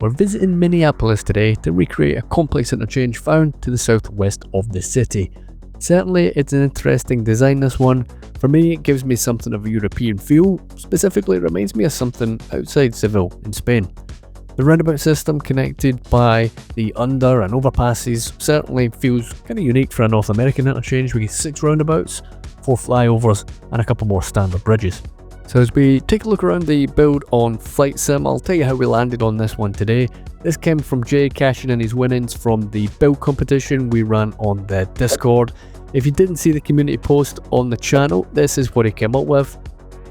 We're visiting Minneapolis today to recreate a complex interchange found to the southwest of the city. Certainly it's an interesting design, this one. For me, it gives me something of a European feel. Specifically, it reminds me of something outside Seville in Spain. The roundabout system connected by the under and overpasses certainly feels kind of unique for a North American interchange. We get 6 roundabouts, 4 flyovers and a couple more standard bridges. So as we take a look around the build on Flight Sim, I'll tell you how we landed on this one today. This came from Jay cashing in his winnings from the build competition we ran on the Discord. If you didn't see the community post on the channel, this is what he came up with.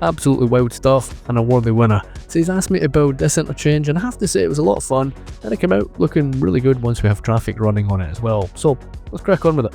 Absolutely wild stuff and a worthy winner. So he's asked me to build this interchange, and I have to say it was a lot of fun, and it came out looking really good once we have traffic running on it as well. So let's crack on with it.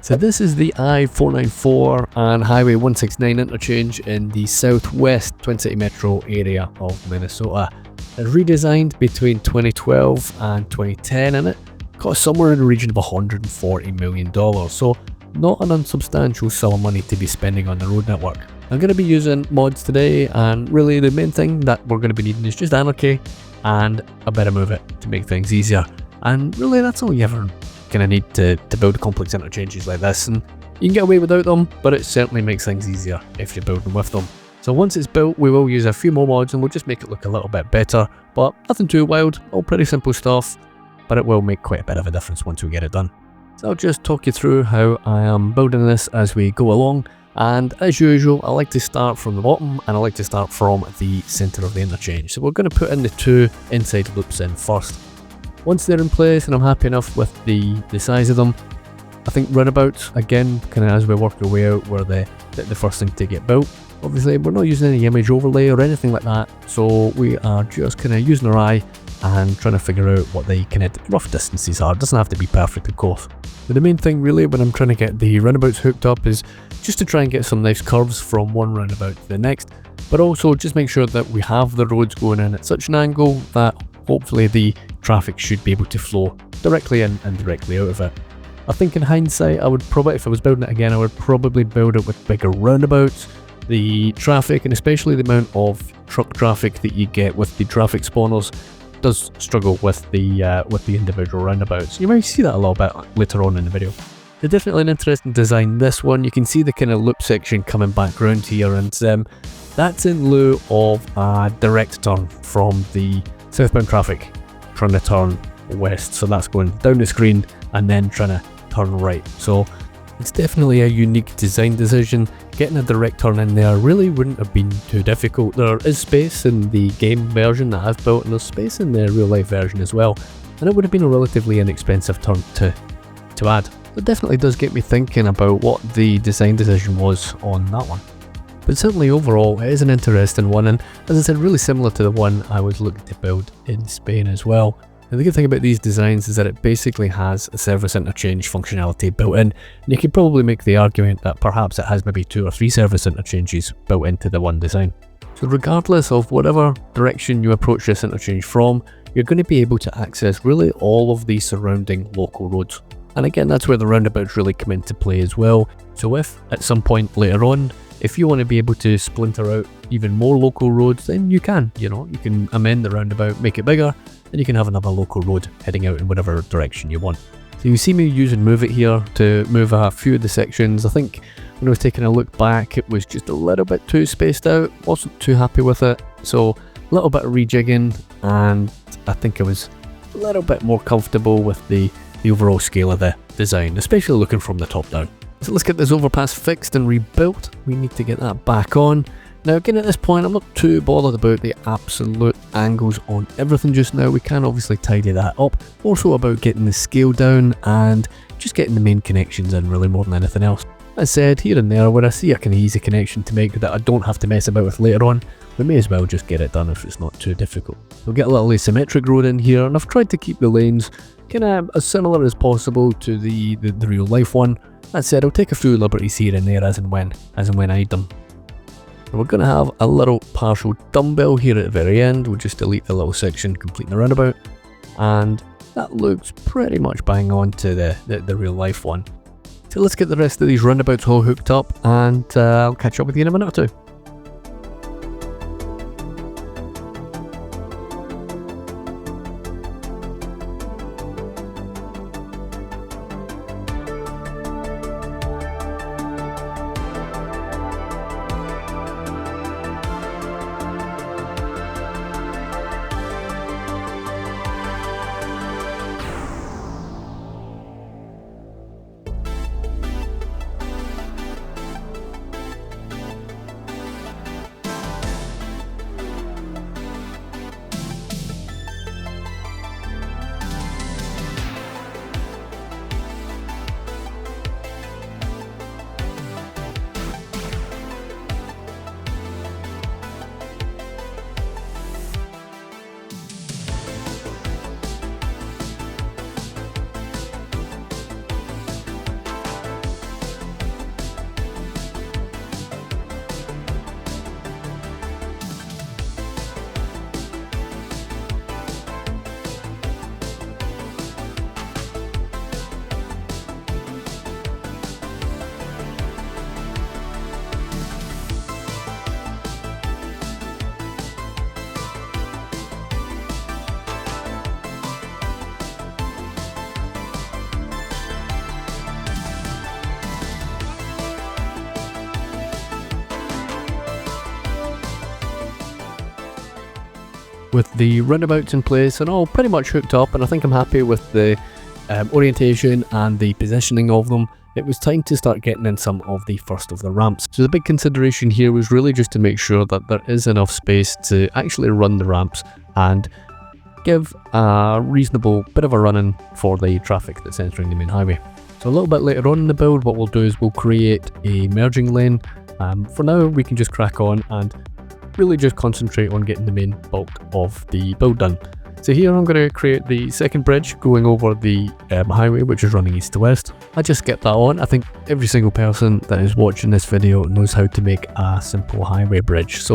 So this is the I-494 and Highway 169 interchange in the southwest Twin City Metro area of Minnesota. It's redesigned between 2012 and 2010, and it cost somewhere in the region of $140 million. So not an unsubstantial sum of money to be spending on the road network. I'm going to be using mods today, and really the main thing that we're going to be needing is just anarchy and a bit of move it to make things easier. And really that's all you ever kind of need to build complex interchanges like this, and you can get away without them, but it certainly makes things easier if you build them with them. So once it's built, we will use a few more mods and we'll just make it look a little bit better, but nothing too wild, all pretty simple stuff, but it will make quite a bit of a difference once we get it done. So I'll just talk you through how I am building this as we go along. And as usual, I like to start from the bottom and I like to start from the centre of the interchange. So we're going to put in the 2 inside loops in first. Once they're in place and I'm happy enough with the size of them, I think roundabouts, again, kind of as we work our way out, were the first thing to get built. Obviously, we're not using any image overlay or anything like that, so we are just kind of using our eye and trying to figure out what the kind of rough distances are. It doesn't have to be perfect, of course. But the main thing really when I'm trying to get the roundabouts hooked up is just to try and get some nice curves from one roundabout to the next, but also just make sure that we have the roads going in at such an angle that hopefully the traffic should be able to flow directly in and directly out of it. I think in hindsight, I would probably, if I was building it again, I would probably build it with bigger roundabouts. The traffic, and especially the amount of truck traffic that you get with the traffic spawners, does struggle with the individual roundabouts. You might see that a little bit later on in the video. It's definitely an interesting design, this one. You can see the kind of loop section coming back around here, and that's in lieu of a direct turn from the southbound traffic trying to turn west. So that's going down the screen and then trying to turn right. So it's definitely a unique design decision. Getting a direct turn in there really wouldn't have been too difficult. There is space in the game version that I've built, and there's space in the real life version as well, and it would have been a relatively inexpensive turn to add. It definitely does get me thinking about what the design decision was on that one. But certainly overall it is an interesting one, and as I said, really similar to the one I was looking to build in Spain as well. And the good thing about these designs is that it basically has a service interchange functionality built in, and you could probably make the argument that perhaps it has maybe 2 or 3 service interchanges built into the one design. So regardless of whatever direction you approach this interchange from, you're going to be able to access really all of the surrounding local roads. And again, that's where the roundabouts really come into play as well. So if at some point later on, if you want to be able to splinter out even more local roads, then you can, you can amend the roundabout, make it bigger, and you can have another local road heading out in whatever direction you want. So you see me using Move It here to move a few of the sections. I think when I was taking a look back, it was just a little bit too spaced out, wasn't too happy with it. So a little bit of rejigging, and I think I was a little bit more comfortable with the overall scale of the design, especially looking from the top down. So let's get this overpass fixed and rebuilt. We need to get that back on. Now again, at this point, I'm not too bothered about the absolute angles on everything just now. We can obviously tidy that up. Also about getting the scale down and just getting the main connections in really more than anything else. As said, here and there, where I see a kind of easy connection to make that I don't have to mess about with later on, we may as well just get it done if it's not too difficult. We'll get a little asymmetric road in here, and I've tried to keep the lanes kind of as similar as possible to the real life one. That said, I'll take a few liberties here and there as and when I need them. And we're going to have a little partial dumbbell here at the very end. We'll just delete the little section completing the roundabout, and that looks pretty much bang on to the real life one. So let's get the rest of these roundabouts all hooked up, and I'll catch up with you in a minute or two. with the roundabouts in place and all pretty much hooked up, and I think I'm happy with the orientation and the positioning of them, it was time to start getting in some of the first of the ramps. So the big consideration here was really just to make sure that there is enough space to actually run the ramps and give a reasonable bit of a run-in for the traffic that's entering the main highway. So a little bit later on in the build, what we'll do is we'll create a merging lane. For now, we can just crack on and really just concentrate on getting the main bulk of the build done. So here I'm going to create the second bridge going over the highway, which is running east to west. I just skipped that on. I think every single person that is watching this video knows how to make a simple highway bridge.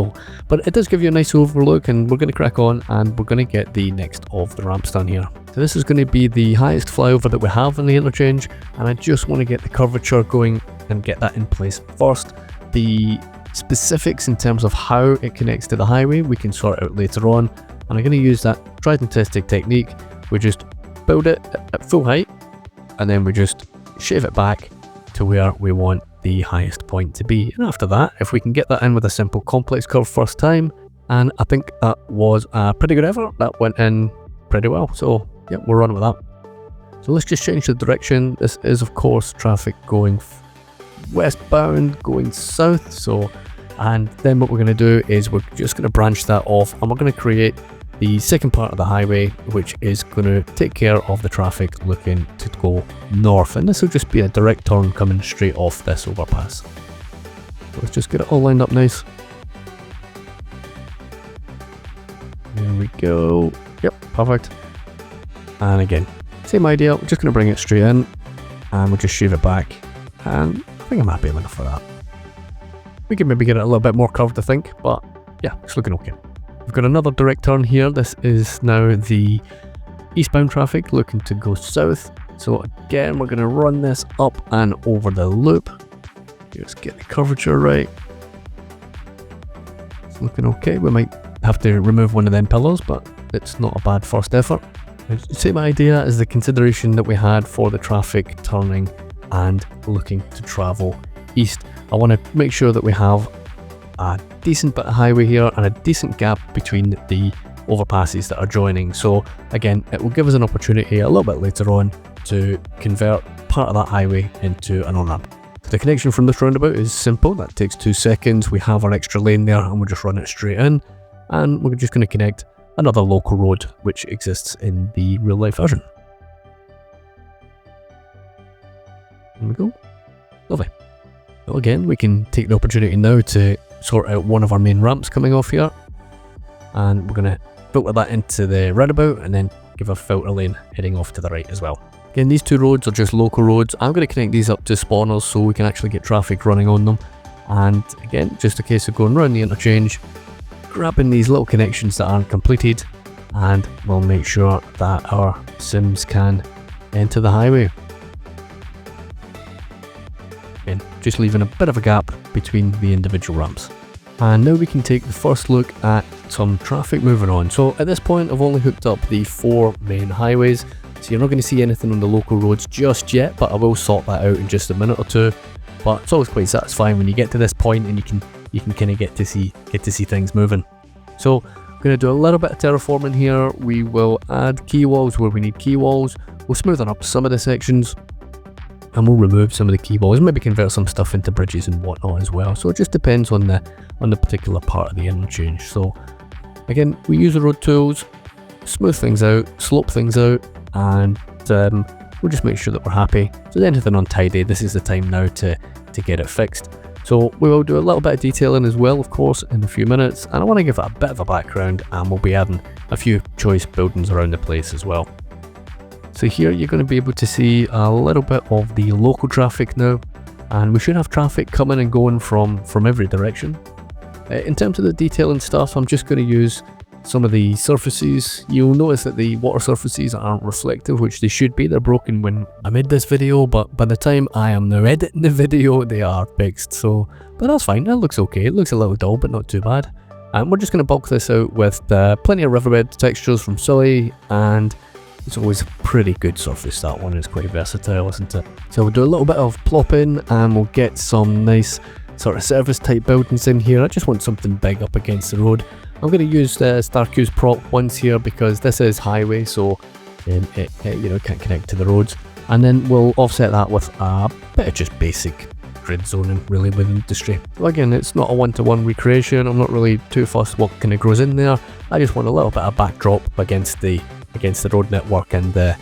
But it does give you a nice overlook, and we're going to crack on and we're going to get the next of the ramps done here. So this is going to be the highest flyover that we have in the interchange, and I just want to get the curvature going and get that in place first. The specifics in terms of how it connects to the highway we can sort out later on. And I'm going to use that tried and tested technique. We just build it at full height, and then we just shave it back to where we want the highest point to be. And after that, if we can get that in with a simple complex curve first time, and I think that was a pretty good effort, that went in pretty well. So yeah, we'll run with that. So let's just change the direction. This is of course traffic going westbound, going south. And then what we're going to do is we're just going to branch that off, and we're going to create the second part of the highway, which is going to take care of the traffic looking to go north, and this will just be a direct turn coming straight off this overpass. So let's just get it all lined up nice. There we go. Yep, perfect. And again, same idea, we're just going to bring it straight in and we'll just shave it back, and I think I'm happy enough for that. We can maybe get it a little bit more curved, I think, but yeah, it's looking okay. We've got another direct turn here. This is now the eastbound traffic looking to go south. So again, we're going to run this up and over the loop. Just get the curvature right. It's looking okay. We might have to remove one of them pillars, but it's not a bad first effort. Same idea as the consideration that we had for the traffic turning and looking to travel east. I want to make sure that we have a decent bit of highway here and a decent gap between the overpasses that are joining. So again, it will give us an opportunity a little bit later on to convert part of that highway into an on-ramp. The connection from this roundabout is simple. That takes 2 seconds. We have our extra lane there and we'll just run it straight in, and we're just going to connect another local road which exists in the real life version. There we go. Lovely. So again, we can take the opportunity now to sort out one of our main ramps coming off here, and we're going to filter that into the roundabout and then give a filter lane heading off to the right as well. Again, these two roads are just local roads. I'm going to connect these up to spawners so we can actually get traffic running on them, and again, just a case of going around the interchange, grabbing these little connections that aren't completed, and we'll make sure that our sims can enter the highway. Again, just leaving a bit of a gap between the individual ramps. And now we can take the first look at some traffic moving on. So at this point, I've only hooked up the 4 main highways, so you're not going to see anything on the local roads just yet, but I will sort that out in just a minute or two. But it's always quite satisfying when you get to this point and you can kind of get to see things moving. So I'm going to do a little bit of terraforming here. We will add key walls where we need key walls. We'll smoothen up some of the sections, and we'll remove some of the key walls, maybe convert some stuff into bridges and whatnot as well. So it just depends on the particular part of the interchange. So again, we use the road tools, smooth things out, slope things out, and we'll just make sure that we're happy. So there's anything untidy, this is the time now to get it fixed. So we will do a little bit of detailing as well, of course, in a few minutes, and I want to give it a bit of a background, and we'll be adding a few choice buildings around the place as well. So here you're going to be able to see a little bit of the local traffic now, and we should have traffic coming and going from every direction. In terms of the detailing stuff, I'm just going to use some of the surfaces. You'll notice that the water surfaces aren't reflective, which they should be. They're broken when I made this video, but by the time I am now editing the video, they are fixed. But that's fine, that looks okay. It looks a little dull, but not too bad. And we're just going to bulk this out with plenty of riverbed textures from Sully, and it's always a pretty good surface, that one. It's quite versatile, isn't it? So we'll do a little bit of plopping, and we'll get some nice sort of service type buildings in here. I just want something big up against the road. I'm going to use the StarQ's prop once here because this is highway, so it can't connect to the roads. And then we'll offset that with a bit of just basic grid zoning really with industry. So again, it's not a one-to-one recreation. I'm not really too fussed what kind of goes in there. I just want a little bit of backdrop against the road network and the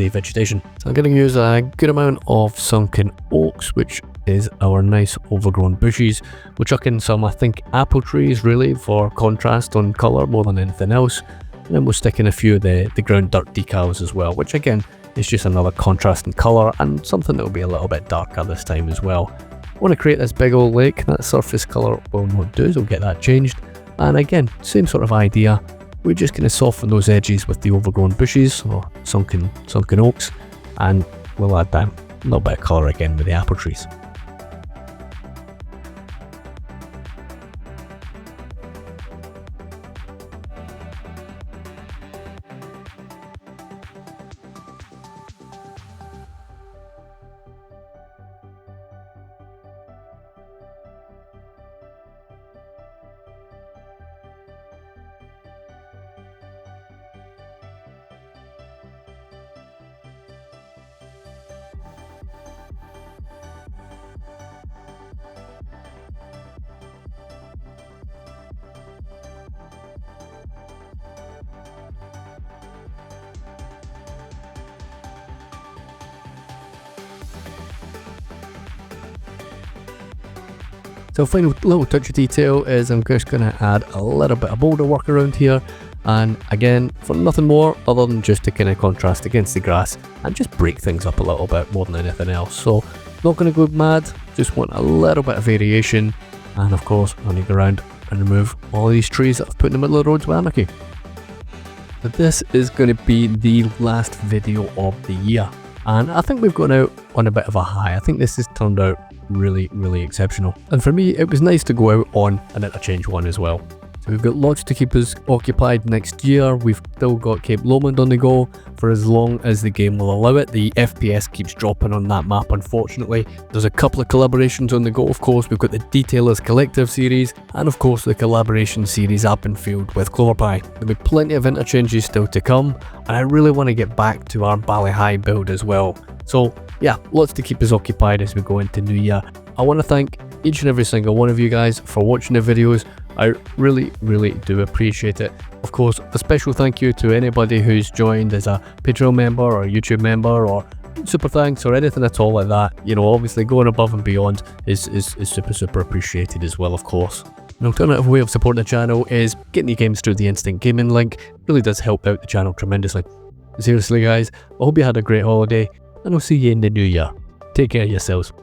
vegetation. So I'm going to use a good amount of sunken oaks, which is our nice overgrown bushes. We'll chuck in some, I think, apple trees really for contrast on colour more than anything else. And then we'll stick in a few of the ground dirt decals as well, which again is just another contrast in colour and something that will be a little bit darker this time as well. I want to create this big old lake. That surface colour will not do, so we'll get that changed. And again, same sort of idea. We're just going to soften those edges with the overgrown bushes or sunken oaks, and we'll add that a little bit of colour again with the apple trees. So final little touch of detail is I'm just going to add a little bit of boulder work around here, and again for nothing more other than just to kind of contrast against the grass and just break things up a little bit more than anything else. So not going to go mad, just want a little bit of variation, and of course I'll need to go around and remove all these trees that I've put in the middle of the roads with anarchy. So this is going to be the last video of the year, and I think we've gone out on a bit of a high. I think this has turned out really exceptional, and for me it was nice to go out on an interchange one as well. So we've got lots to keep us occupied next year. We've still got Cape Lomond on the go for as long as the game will allow it. The FPS keeps dropping on that map, unfortunately. There's a couple of collaborations on the go, of course. We've got the Detailers Collective series, and of course the collaboration series Up and Field with Cloverpie. There'll be plenty of interchanges still to come, and I really want to get back to our Bally High build as well. So yeah, lots to keep us occupied as we go into New Year. I want to thank each and every single one of you guys for watching the videos. I really do appreciate it. Of course, a special thank you to anybody who's joined as a Patreon member or YouTube member or super thanks or anything at all like that. You know, obviously going above and beyond is super appreciated as well, of course. An alternative way of supporting the channel is getting the games through the Instant Gaming link. It really does help out the channel tremendously. Seriously guys, I hope you had a great holiday, and I'll see you in the new year. Take care of yourselves.